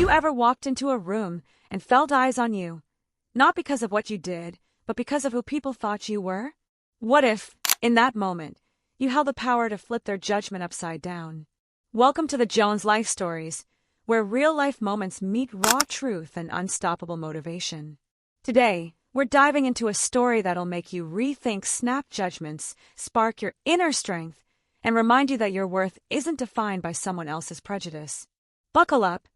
you ever walked into a room and felt eyes on you? Not because of what you did, but because of who people thought you were? What if, in that moment, you held the power to flip their judgment upside down? Welcome to the Jones Life Stories, where real-life moments meet raw truth and unstoppable motivation. Today, we're diving into a story that'll make you rethink snap judgments, spark your inner strength, and remind you that your worth isn't defined by someone else's prejudice. Buckle up,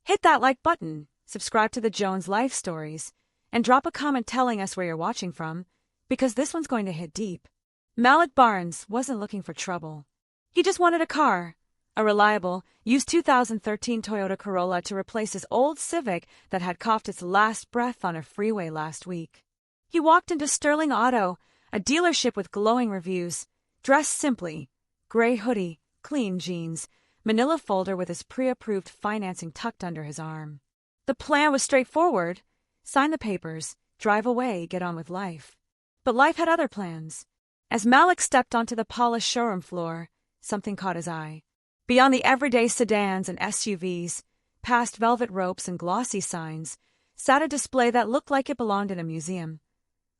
hit that like button, subscribe to the Jones Life Stories, and drop a comment telling us where you're watching from, because this one's going to hit deep. Malik Barnes wasn't looking for trouble. He just wanted a car, a reliable, used 2013 Toyota Corolla to replace his old Civic that had coughed its last breath on a freeway last week. He walked into Sterling Auto, a dealership with glowing reviews, dressed simply, gray hoodie, clean jeans, manila folder with his pre-approved financing tucked under his arm. The plan was straightforward: sign the papers, drive away, get on with life. But life had other plans. As Malik stepped onto the polished showroom floor, something caught his eye. Beyond the everyday sedans and SUVs, past velvet ropes and glossy signs, sat a display that looked like it belonged in a museum.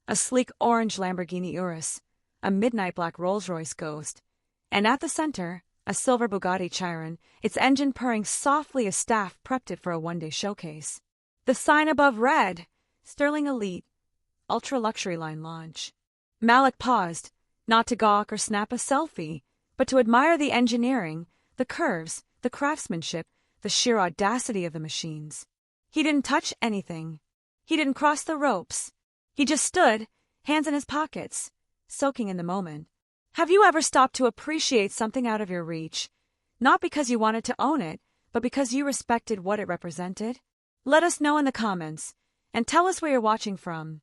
A sleek orange Lamborghini Urus, a midnight black Rolls-Royce Ghost, and at the center, a silver Bugatti Chiron, its engine purring softly as staff prepped it for a one-day showcase. The sign above read, Sterling Elite, Ultra Luxury Line Launch. Malik paused, not to gawk or snap a selfie, but to admire the engineering, the curves, the craftsmanship, the sheer audacity of the machines. He didn't touch anything. He didn't cross the ropes. He just stood, hands in his pockets, soaking in the moment. Have you ever stopped to appreciate something out of your reach, not because you wanted to own it, but because you respected what it represented? Let us know in the comments, and tell us where you're watching from.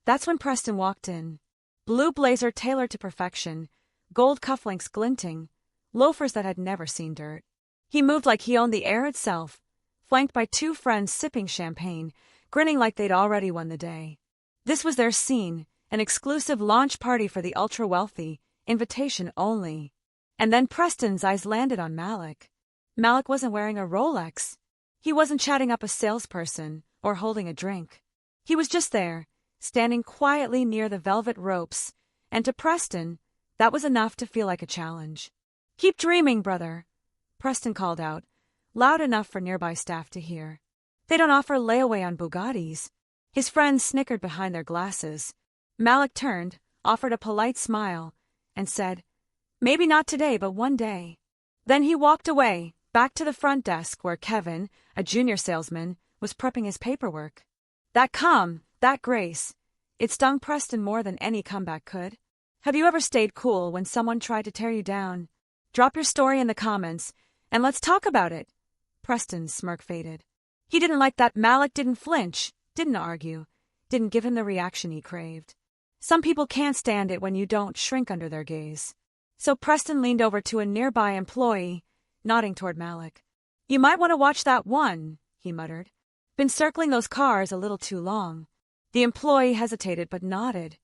That's when Preston walked in. Blue blazer tailored to perfection, gold cufflinks glinting, loafers that had never seen dirt. He moved like he owned the air itself, flanked by two friends sipping champagne, grinning like they'd already won the day. This was their scene, an exclusive launch party for the ultra-wealthy, invitation only. And then Preston's eyes landed on Malik. Malik wasn't wearing a Rolex. He wasn't chatting up a salesperson or holding a drink. He was just there, standing quietly near the velvet ropes, and to Preston, that was enough to feel like a challenge. "Keep dreaming, brother," Preston called out, loud enough for nearby staff to hear. "They don't offer layaway on Bugattis." His friends snickered behind their glasses. Malik turned, offered a polite smile, and said, "Maybe not today, but one day." Then he walked away, back to the front desk where Kevin, a junior salesman, was prepping his paperwork. That calm, that grace, it stung Preston more than any comeback could. Have you ever stayed cool when someone tried to tear you down? Drop your story in the comments, and let's talk about it. Preston's smirk faded. He didn't like that Malik didn't flinch, didn't argue, didn't give him the reaction he craved. Some people can't stand it when you don't shrink under their gaze. So Preston leaned over to a nearby employee, nodding toward Malik. "You might want to watch that one," he muttered. "Been circling those cars a little too long." The employee hesitated but nodded,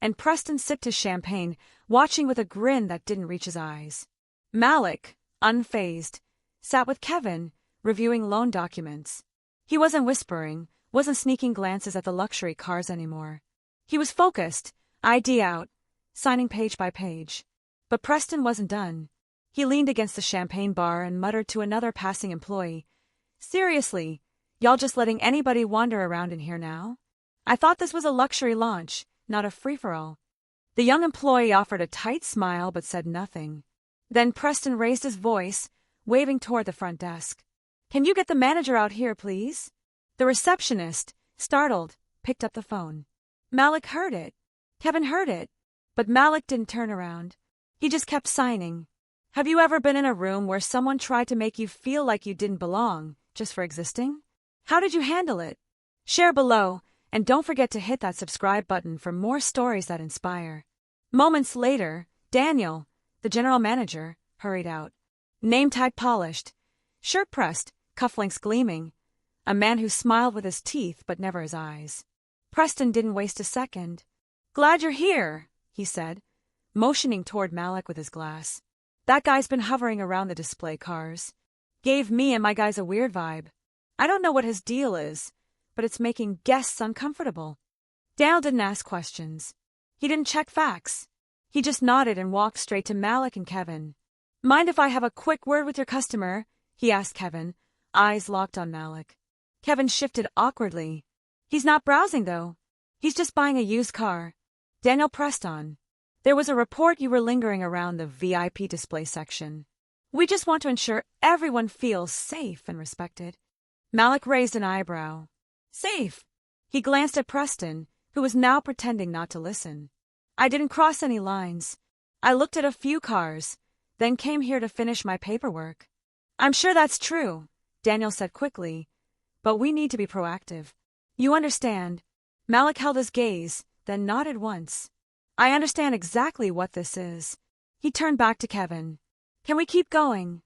and Preston sipped his champagne, watching with a grin that didn't reach his eyes. Malik, unfazed, sat with Kevin, reviewing loan documents. He wasn't whispering, wasn't sneaking glances at the luxury cars anymore. He was focused, ID out, signing page by page. But Preston wasn't done. He leaned against the champagne bar and muttered to another passing employee, "Seriously, y'all just letting anybody wander around in here now? I thought this was a luxury launch, not a free-for-all." The young employee offered a tight smile but said nothing. Then Preston raised his voice, waving toward the front desk. "Can you get the manager out here, please?" The receptionist, startled, picked up the phone. Malik heard it. Kevin heard it. But Malik didn't turn around. He just kept signing. Have you ever been in a room where someone tried to make you feel like you didn't belong, just for existing? How did you handle it? Share below, and don't forget to hit that subscribe button for more stories that inspire. Moments later, Daniel, the general manager, hurried out. Name tag polished, shirt pressed, cufflinks gleaming. A man who smiled with his teeth but never his eyes. Preston didn't waste a second. "Glad you're here," he said, motioning toward Malik with his glass. "That guy's been hovering around the display cars. Gave me and my guys a weird vibe." I don't know what his deal is, but it's making guests uncomfortable. Daniel didn't ask questions. He didn't check facts. He just nodded and walked straight to Malik and Kevin. Mind if I have a quick word with your customer? He asked Kevin, eyes locked on Malik. Kevin shifted awkwardly. He's not browsing, though. He's just buying a used car. Daniel pressed on. There was a report you were lingering around the VIP display section. We just want to ensure everyone feels safe and respected. Malik raised an eyebrow. Safe? He glanced at Preston, who was now pretending not to listen. I didn't cross any lines. I looked at a few cars, then came here to finish my paperwork. I'm sure that's true, Daniel said quickly, but we need to be proactive. You understand. Malik held his gaze, then nodded once. I understand exactly what this is. He turned back to Kevin. Can we keep going?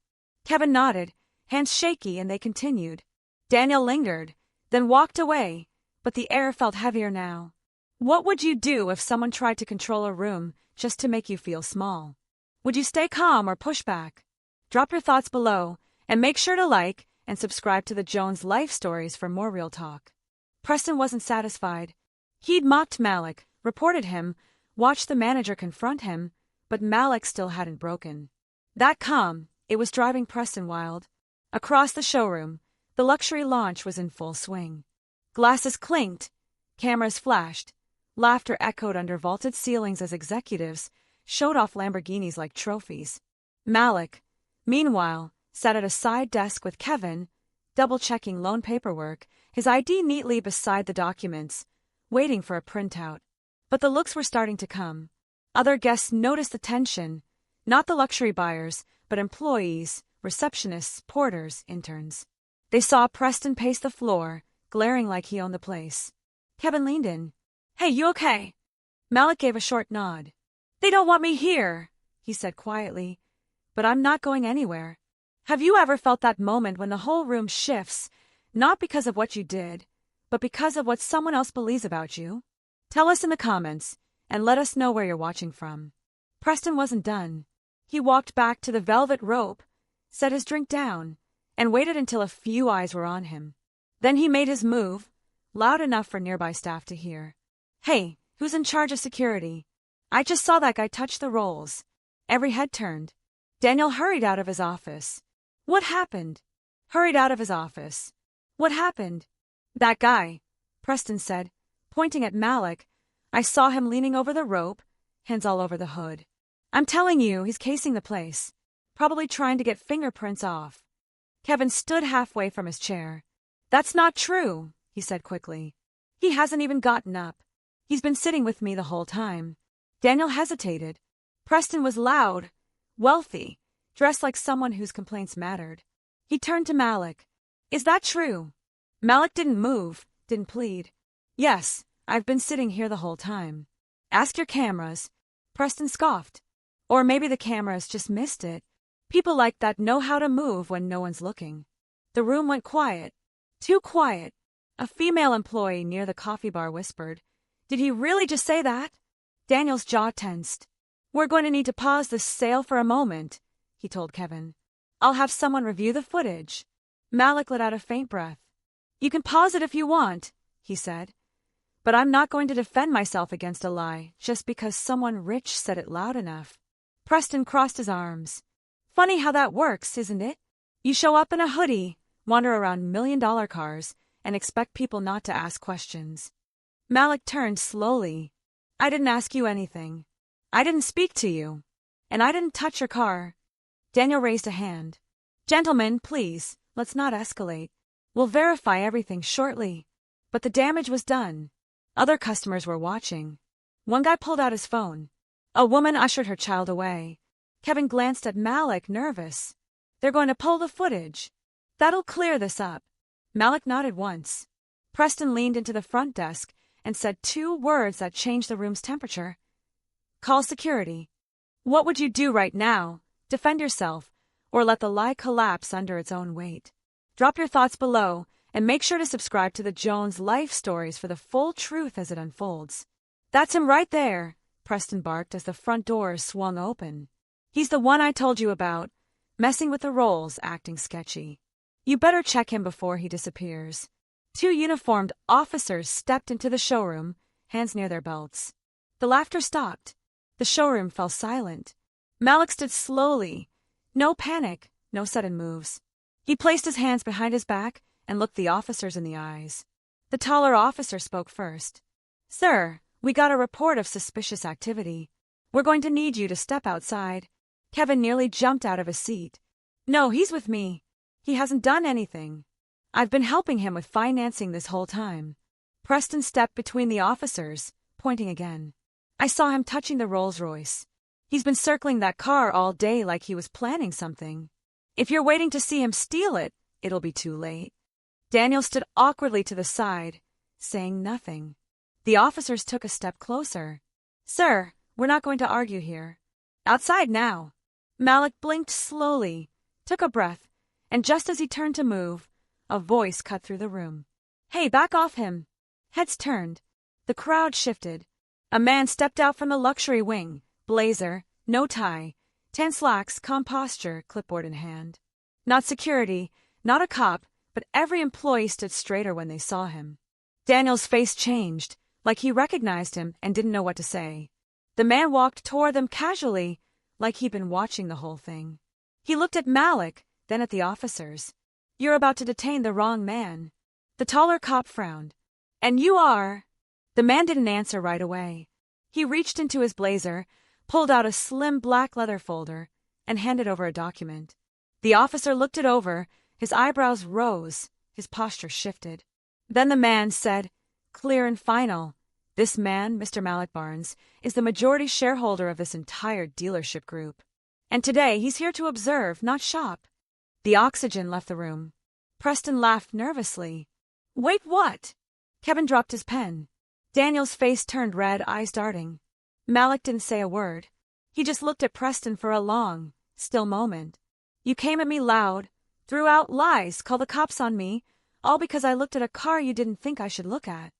Kevin nodded, hands shaky, and they continued. Daniel lingered, then walked away, but the air felt heavier now. What would you do if someone tried to control a room just to make you feel small? Would you stay calm or push back? Drop your thoughts below, and make sure to like and subscribe to the Jones Life Stories for more real talk. Preston wasn't satisfied. He'd mocked Malik, reported him, watched the manager confront him, but Malik still hadn't broken. That calm, it was driving Preston wild. Across the showroom, the luxury launch was in full swing. Glasses clinked, cameras flashed, laughter echoed under vaulted ceilings as executives showed off Lamborghinis like trophies. Malik, meanwhile, sat at a side desk with Kevin, double-checking loan paperwork, his ID neatly beside the documents, waiting for a printout. But the looks were starting to come. Other guests noticed the tension, not the luxury buyers, but employees, receptionists, porters, interns. They saw Preston pace the floor, glaring like he owned the place. Kevin leaned in. Hey, you okay? Malik gave a short nod. They don't want me here, he said quietly, but I'm not going anywhere. Have you ever felt that moment when the whole room shifts, not because of what you did, but because of what someone else believes about you? Tell us in the comments, and let us know where you're watching from. Preston wasn't done. He walked back to the velvet rope, set his drink down, and waited until a few eyes were on him. Then he made his move, loud enough for nearby staff to hear. Hey, who's in charge of security? I just saw that guy touch the rolls. Every head turned. Daniel hurried out of his office. What happened? Hurried out of his office. What happened? That guy, Preston said, pointing at Malik. I saw him leaning over the rope, hands all over the hood. I'm telling you, he's casing the place. Probably trying to get fingerprints off. Kevin stood halfway from his chair. That's not true, he said quickly. He hasn't even gotten up. He's been sitting with me the whole time. Daniel hesitated. Preston was loud, wealthy, dressed like someone whose complaints mattered. He turned to Malik. Is that true? Malik didn't move, didn't plead. Yes, I've been sitting here the whole time. Ask your cameras. Preston scoffed. Or maybe the cameras just missed it. People like that know how to move when no one's looking. The room went quiet. Too quiet. A female employee near the coffee bar whispered, Did he really just say that? Daniel's jaw tensed. We're going to need to pause this sale for a moment, he told Kevin. I'll have someone review the footage. Malik let out a faint breath. You can pause it if you want, he said. But I'm not going to defend myself against a lie just because someone rich said it loud enough. Preston crossed his arms. Funny how that works, isn't it? You show up in a hoodie, wander around million-dollar cars, and expect people not to ask questions. Malik turned slowly. I didn't ask you anything. I didn't speak to you. And I didn't touch your car. Daniel raised a hand. Gentlemen, please, let's not escalate. We'll verify everything shortly. But the damage was done. Other customers were watching. One guy pulled out his phone. A woman ushered her child away. Kevin glanced at Malik, nervous. They're going to pull the footage. That'll clear this up. Malik nodded once. Preston leaned into the front desk and said two words that changed the room's temperature. Call security. What would you do right now? Defend yourself, or let the lie collapse under its own weight? Drop your thoughts below, and make sure to subscribe to the Jones Life Stories for the full truth as it unfolds. That's him right there, Preston barked as the front doors swung open. He's the one I told you about, messing with the rolls, acting sketchy. You better check him before he disappears. Two uniformed officers stepped into the showroom, hands near their belts. The laughter stopped. The showroom fell silent. Malik stood slowly. No panic, no sudden moves. He placed his hands behind his back and looked the officers in the eyes. The taller officer spoke first. Sir, we got a report of suspicious activity. We're going to need you to step outside. Kevin nearly jumped out of his seat. No, he's with me. He hasn't done anything. I've been helping him with financing this whole time. Preston stepped between the officers, pointing again. I saw him touching the Rolls-Royce. He's been circling that car all day like he was planning something. If you're waiting to see him steal it, it'll be too late. Daniel stood awkwardly to the side, saying nothing. The officers took a step closer. Sir, we're not going to argue here. Outside now. Malik blinked slowly, took a breath, and just as he turned to move, a voice cut through the room. Hey, back off him. Heads turned. The crowd shifted. A man stepped out from the luxury wing, blazer, no tie, tan slacks, calm posture, clipboard in hand. Not security, not a cop, but every employee stood straighter when they saw him. Daniel's face changed, like he recognized him and didn't know what to say. The man walked toward them casually, like he'd been watching the whole thing. He looked at Malik, then at the officers. You're about to detain the wrong man. The taller cop frowned. And you are? The man didn't answer right away. He reached into his blazer, pulled out a slim black leather folder, and handed over a document. The officer looked it over, his eyebrows rose, his posture shifted. Then the man said, clear and final, this man, Mr. Malik Barnes, is the majority shareholder of this entire dealership group. And today he's here to observe, not shop. The oxygen left the room. Preston laughed nervously. Wait, what? Kevin dropped his pen. Daniel's face turned red, eyes darting. Malik didn't say a word. He just looked at Preston for a long, still moment. You came at me loud, threw out lies, called the cops on me, all because I looked at a car you didn't think I should look at.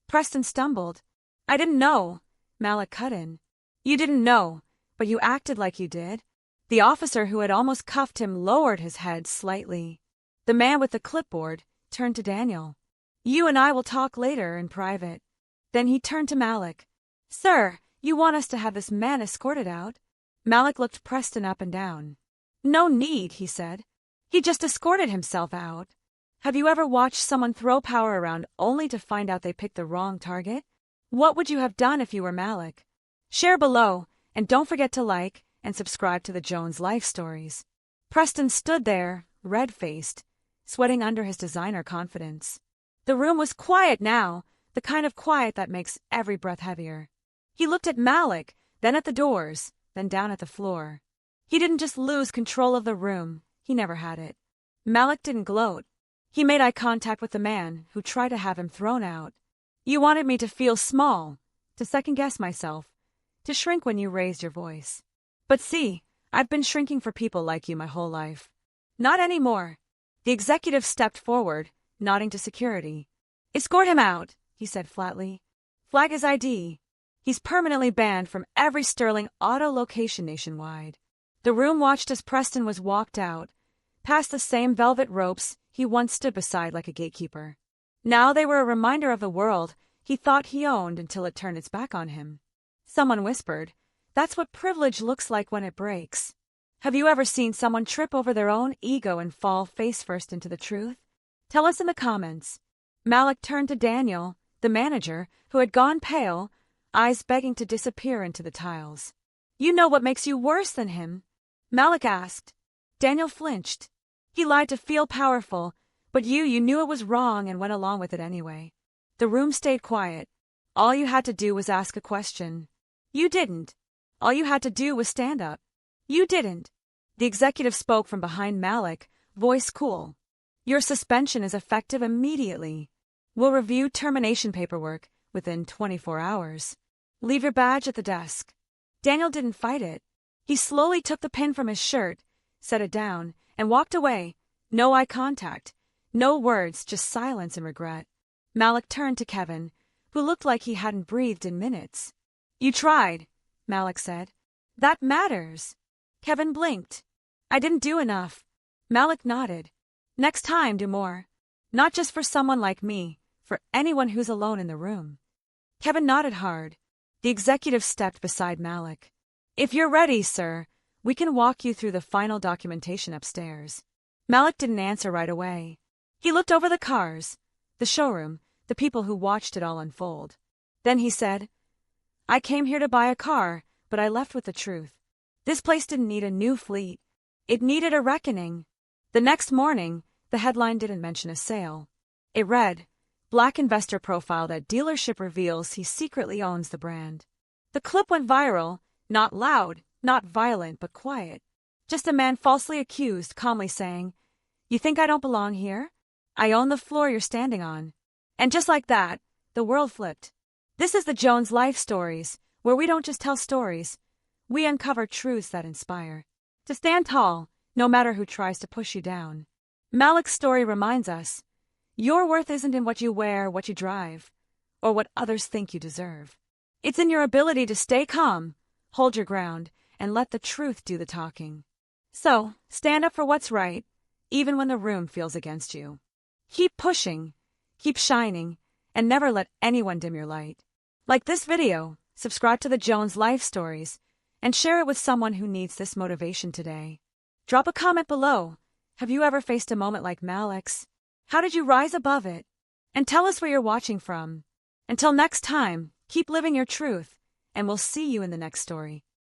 Preston stumbled. I didn't know. Malik cut in. You didn't know, but you acted like you did. The officer who had almost cuffed him lowered his head slightly. The man with the clipboard turned to Daniel. You and I will talk later in private. Then he turned to Malik. Sir, you want us to have this man escorted out? Malik looked Preston up and down. No need, he said. He just escorted himself out. Have you ever watched someone throw power around only to find out they picked the wrong target? What would you have done if you were Malik? Share below, and don't forget to like and subscribe to the Jones Life Stories. Preston stood there, red-faced, sweating under his designer confidence. The room was quiet now, the kind of quiet that makes every breath heavier. He looked at Malik, then at the doors, then down at the floor. He didn't just lose control of the room, he never had it. Malik didn't gloat. He made eye contact with the man who tried to have him thrown out. You wanted me to feel small, to second-guess myself, to shrink when you raised your voice. But see, I've been shrinking for people like you my whole life. Not anymore. The executive stepped forward, nodding to security. Escort him out, he said flatly. Flag his ID. He's permanently banned from every Sterling Auto location nationwide. The room watched as Preston was walked out, past the same velvet ropes he once stood beside like a gatekeeper. Now they were a reminder of the world he thought he owned until it turned its back on him. Someone whispered, that's what privilege looks like when it breaks. Have you ever seen someone trip over their own ego and fall face first into the truth? Tell us in the comments. Malik turned to Daniel, the manager, who had gone pale, eyes begging to disappear into the tiles. You know what makes you worse than him? Malik asked. Daniel flinched. He lied to feel powerful, but you knew it was wrong and went along with it anyway. The room stayed quiet. All you had to do was ask a question. You didn't. All you had to do was stand up. You didn't. The executive spoke from behind Malik, voice cool. Your suspension is effective immediately. We'll review termination paperwork within 24 hours. Leave your badge at the desk. Daniel didn't fight it. He slowly took the pin from his shirt, set it down, and walked away. No eye contact. No words, just silence and regret. Malik turned to Kevin, who looked like he hadn't breathed in minutes. You tried, Malik said. That matters. Kevin blinked. I didn't do enough. Malik nodded. Next time, do more. Not just for someone like me, for anyone who's alone in the room. Kevin nodded hard. The executive stepped beside Malik. If you're ready, sir, we can walk you through the final documentation upstairs. Malik didn't answer right away. He looked over the cars, the showroom, the people who watched it all unfold. Then he said, I came here to buy a car, but I left with the truth. This place didn't need a new fleet. It needed a reckoning. The next morning, the headline didn't mention a sale. It read, Black investor profiled at dealership reveals he secretly owns the brand. The clip went viral, not loud, not violent, but quiet. Just a man falsely accused, calmly saying, You think I don't belong here? I own the floor you're standing on. And just like that, the world flipped. This is the Jones Life Stories, where we don't just tell stories, we uncover truths that inspire. To stand tall, no matter who tries to push you down. Malik's story reminds us, your worth isn't in what you wear, what you drive, or what others think you deserve. It's in your ability to stay calm, hold your ground, and let the truth do the talking. So, stand up for what's right, even when the room feels against you. Keep pushing, keep shining, and never let anyone dim your light. Like this video, subscribe to the Jones Life Stories, and share it with someone who needs this motivation today. Drop a comment below. Have you ever faced a moment like Malik's? How did you rise above it? And tell us where you're watching from. Until next time, keep living your truth, and we'll see you in the next story.